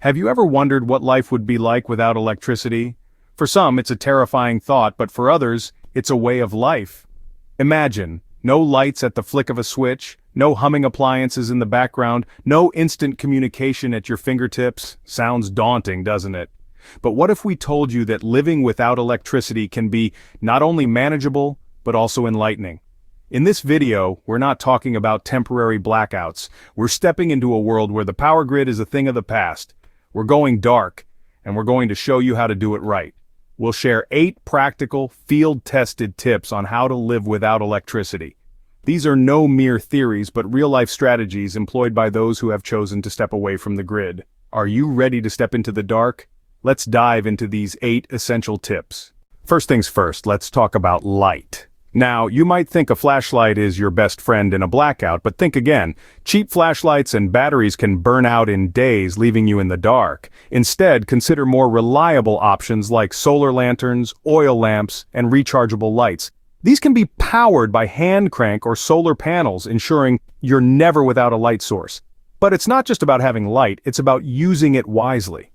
Have you ever wondered what life would be like without electricity? For some, it's a terrifying thought, but for others, it's a way of life. Imagine, no lights at the flick of a switch, no humming appliances in the background, no instant communication at your fingertips. Sounds daunting, doesn't it? But what if we told you that living without electricity can be not only manageable, but also enlightening? In this video, we're not talking about temporary blackouts. We're stepping into a world where the power grid is a thing of the past. We're going dark, and we're going to show you how to do it right. We'll share 8 practical, field-tested tips on how to live without electricity. These are no mere theories, but real-life strategies employed by those who have chosen to step away from the grid. Are you ready to step into the dark? Let's dive into these 8 essential tips. First things first, let's talk about light. Now, you might think a flashlight is your best friend in a blackout, but think again. Cheap flashlights and batteries can burn out in days, leaving you in the dark. Instead, consider more reliable options like solar lanterns, oil lamps, and rechargeable lights. These can be powered by hand crank or solar panels, ensuring you're never without a light source. But it's not just about having light, it's about using it wisely.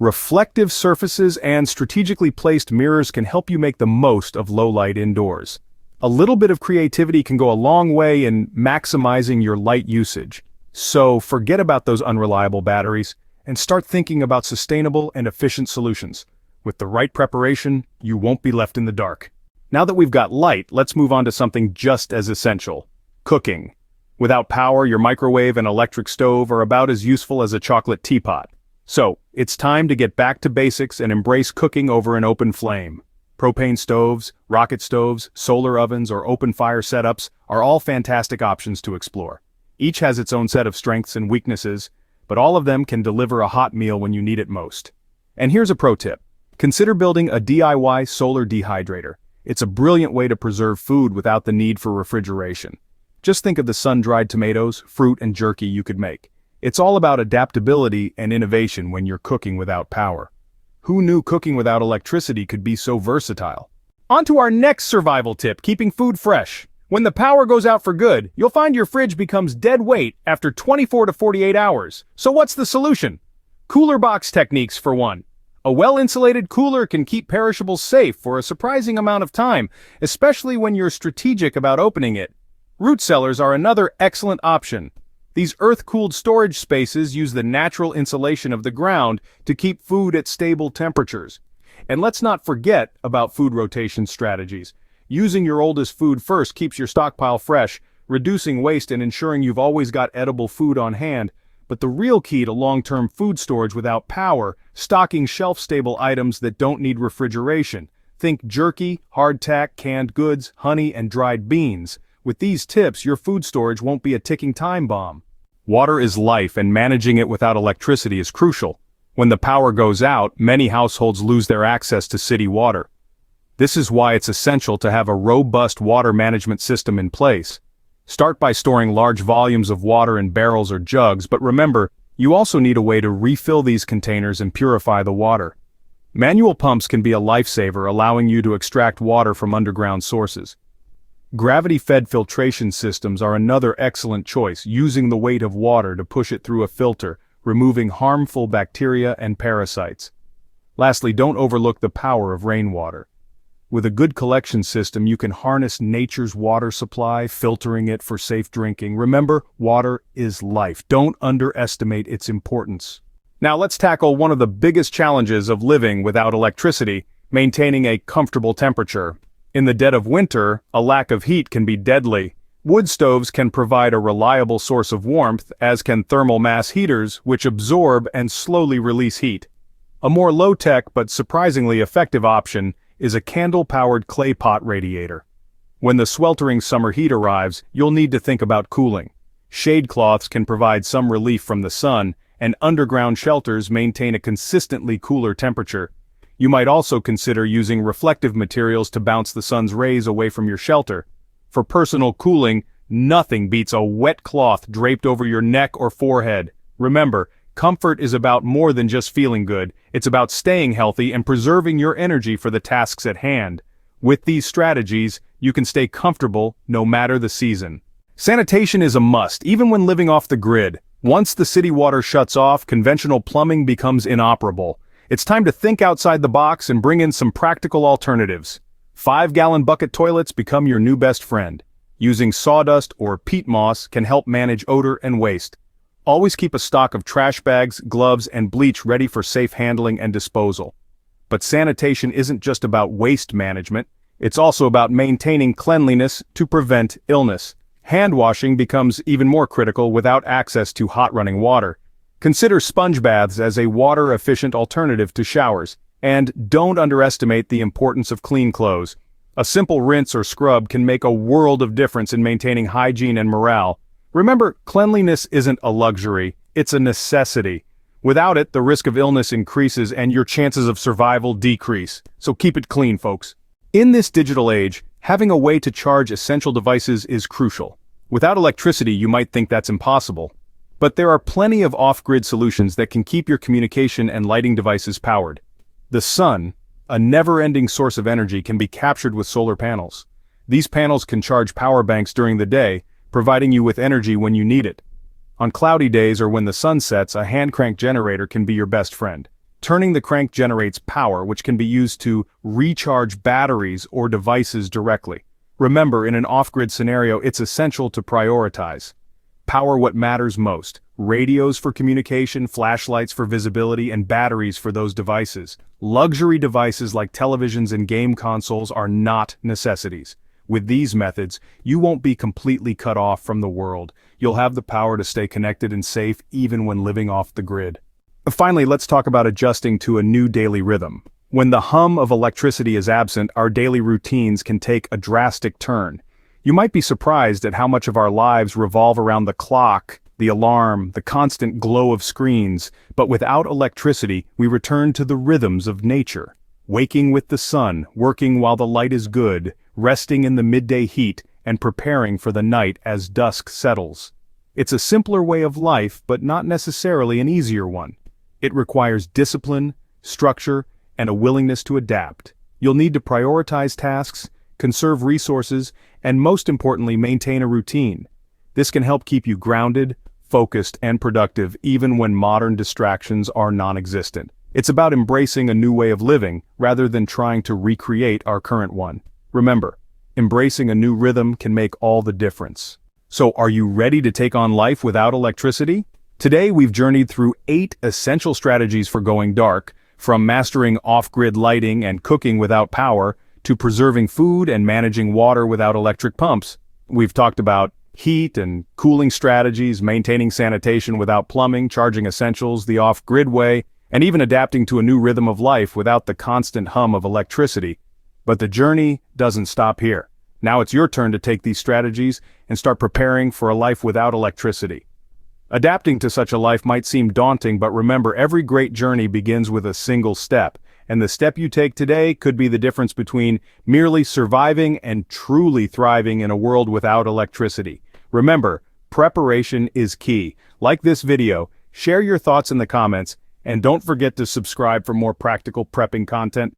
Reflective surfaces and strategically placed mirrors can help you make the most of low light indoors. A little bit of creativity can go a long way in maximizing your light usage. So forget about those unreliable batteries and start thinking about sustainable and efficient solutions. With the right preparation, you won't be left in the dark. Now that we've got light, let's move on to something just as essential: cooking. Without power, your microwave and electric stove are about as useful as a chocolate teapot. So, it's time to get back to basics and embrace cooking over an open flame. Propane stoves, rocket stoves, solar ovens, or open fire setups are all fantastic options to explore. Each has its own set of strengths and weaknesses, but all of them can deliver a hot meal when you need it most. And here's a pro tip. Consider building a DIY solar dehydrator. It's a brilliant way to preserve food without the need for refrigeration. Just think of the sun-dried tomatoes, fruit, and jerky you could make. It's all about adaptability and innovation when you're cooking without power. Who knew cooking without electricity could be so versatile? On to our next survival tip: keeping food fresh. When the power goes out for good, you'll find your fridge becomes dead weight after 24 to 48 hours. So what's the solution? Cooler box techniques for one. A well-insulated cooler can keep perishables safe for a surprising amount of time, especially when you're strategic about opening it. Root cellars are another excellent option. These earth-cooled storage spaces use the natural insulation of the ground to keep food at stable temperatures. And let's not forget about food rotation strategies. Using your oldest food first keeps your stockpile fresh, reducing waste and ensuring you've always got edible food on hand. But the real key to long-term food storage without power: stocking shelf-stable items that don't need refrigeration. Think jerky, hardtack, canned goods, honey, and dried beans. With these tips, your food storage won't be a ticking time bomb. Water is life, and managing it without electricity is crucial. When the power goes out, many households lose their access to city water. This is why it's essential to have a robust water management system in place. Start by storing large volumes of water in barrels or jugs, but remember, you also need a way to refill these containers and purify the water. Manual pumps can be a lifesaver, allowing you to extract water from underground sources. Gravity-fed filtration systems are another excellent choice, using the weight of water to push it through a filter, removing harmful bacteria and parasites. Lastly, don't overlook the power of rainwater. With a good collection system, you can harness nature's water supply, filtering it for safe drinking. Remember, water is life. Don't underestimate its importance. Now let's tackle one of the biggest challenges of living without electricity: maintaining a comfortable temperature. In the dead of winter, a lack of heat can be deadly. Wood stoves can provide a reliable source of warmth, as can thermal mass heaters, which absorb and slowly release heat. A more low-tech but surprisingly effective option is a candle-powered clay pot radiator. When the sweltering summer heat arrives, you'll need to think about cooling. Shade cloths can provide some relief from the sun, and underground shelters maintain a consistently cooler temperature. You might also consider using reflective materials to bounce the sun's rays away from your shelter. For personal cooling, nothing beats a wet cloth draped over your neck or forehead. Remember, comfort is about more than just feeling good. It's about staying healthy and preserving your energy for the tasks at hand. With these strategies, you can stay comfortable no matter the season. Sanitation is a must, even when living off the grid. Once the city water shuts off, conventional plumbing becomes inoperable. It's time to think outside the box and bring in some practical alternatives. 5-gallon bucket toilets become your new best friend. Using sawdust or peat moss can help manage odor and waste. Always keep a stock of trash bags, gloves, and bleach ready for safe handling and disposal. But sanitation isn't just about waste management, it's also about maintaining cleanliness to prevent illness. Hand washing becomes even more critical without access to hot running water. Consider sponge baths as a water-efficient alternative to showers, and don't underestimate the importance of clean clothes. A simple rinse or scrub can make a world of difference in maintaining hygiene and morale. Remember, cleanliness isn't a luxury, it's a necessity. Without it, the risk of illness increases and your chances of survival decrease. So keep it clean, folks. In this digital age, having a way to charge essential devices is crucial. Without electricity, you might think that's impossible. But there are plenty of off-grid solutions that can keep your communication and lighting devices powered. The sun, a never-ending source of energy, can be captured with solar panels. These panels can charge power banks during the day, providing you with energy when you need it. On cloudy days or when the sun sets, a hand crank generator can be your best friend. Turning the crank generates power, which can be used to recharge batteries or devices directly. Remember, in an off-grid scenario, it's essential to prioritize. Power what matters most: radios for communication, flashlights for visibility, and batteries for those devices. Luxury devices like televisions and game consoles are not necessities. With these methods, you won't be completely cut off from the world. You'll have the power to stay connected and safe even when living off the grid. Finally, let's talk about adjusting to a new daily rhythm. When the hum of electricity is absent, our daily routines can take a drastic turn. You might be surprised at how much of our lives revolve around the clock, the alarm, the constant glow of screens, but without electricity, we return to the rhythms of nature. Waking with the sun, working while the light is good, resting in the midday heat, and preparing for the night as dusk settles. It's a simpler way of life, but not necessarily an easier one. It requires discipline, structure, and a willingness to adapt. You'll need to prioritize tasks, conserve resources, and most importantly, maintain a routine. This can help keep you grounded, focused, and productive even when modern distractions are non-existent. It's about embracing a new way of living rather than trying to recreate our current one. Remember, embracing a new rhythm can make all the difference. So, are you ready to take on life without electricity? Today we've journeyed through 8 essential strategies for going dark, from mastering off-grid lighting and cooking without power, to preserving food and managing water without electric pumps. We've talked about heat and cooling strategies, maintaining sanitation without plumbing, charging essentials the off-grid way, and even adapting to a new rhythm of life without the constant hum of electricity. But the journey doesn't stop here. Now it's your turn to take these strategies and start preparing for a life without electricity. Adapting to such a life might seem daunting, but remember, every great journey begins with a single step, and the step you take today could be the difference between merely surviving and truly thriving in a world without electricity. Remember, preparation is key. Like this video, share your thoughts in the comments, and don't forget to subscribe for more practical prepping content.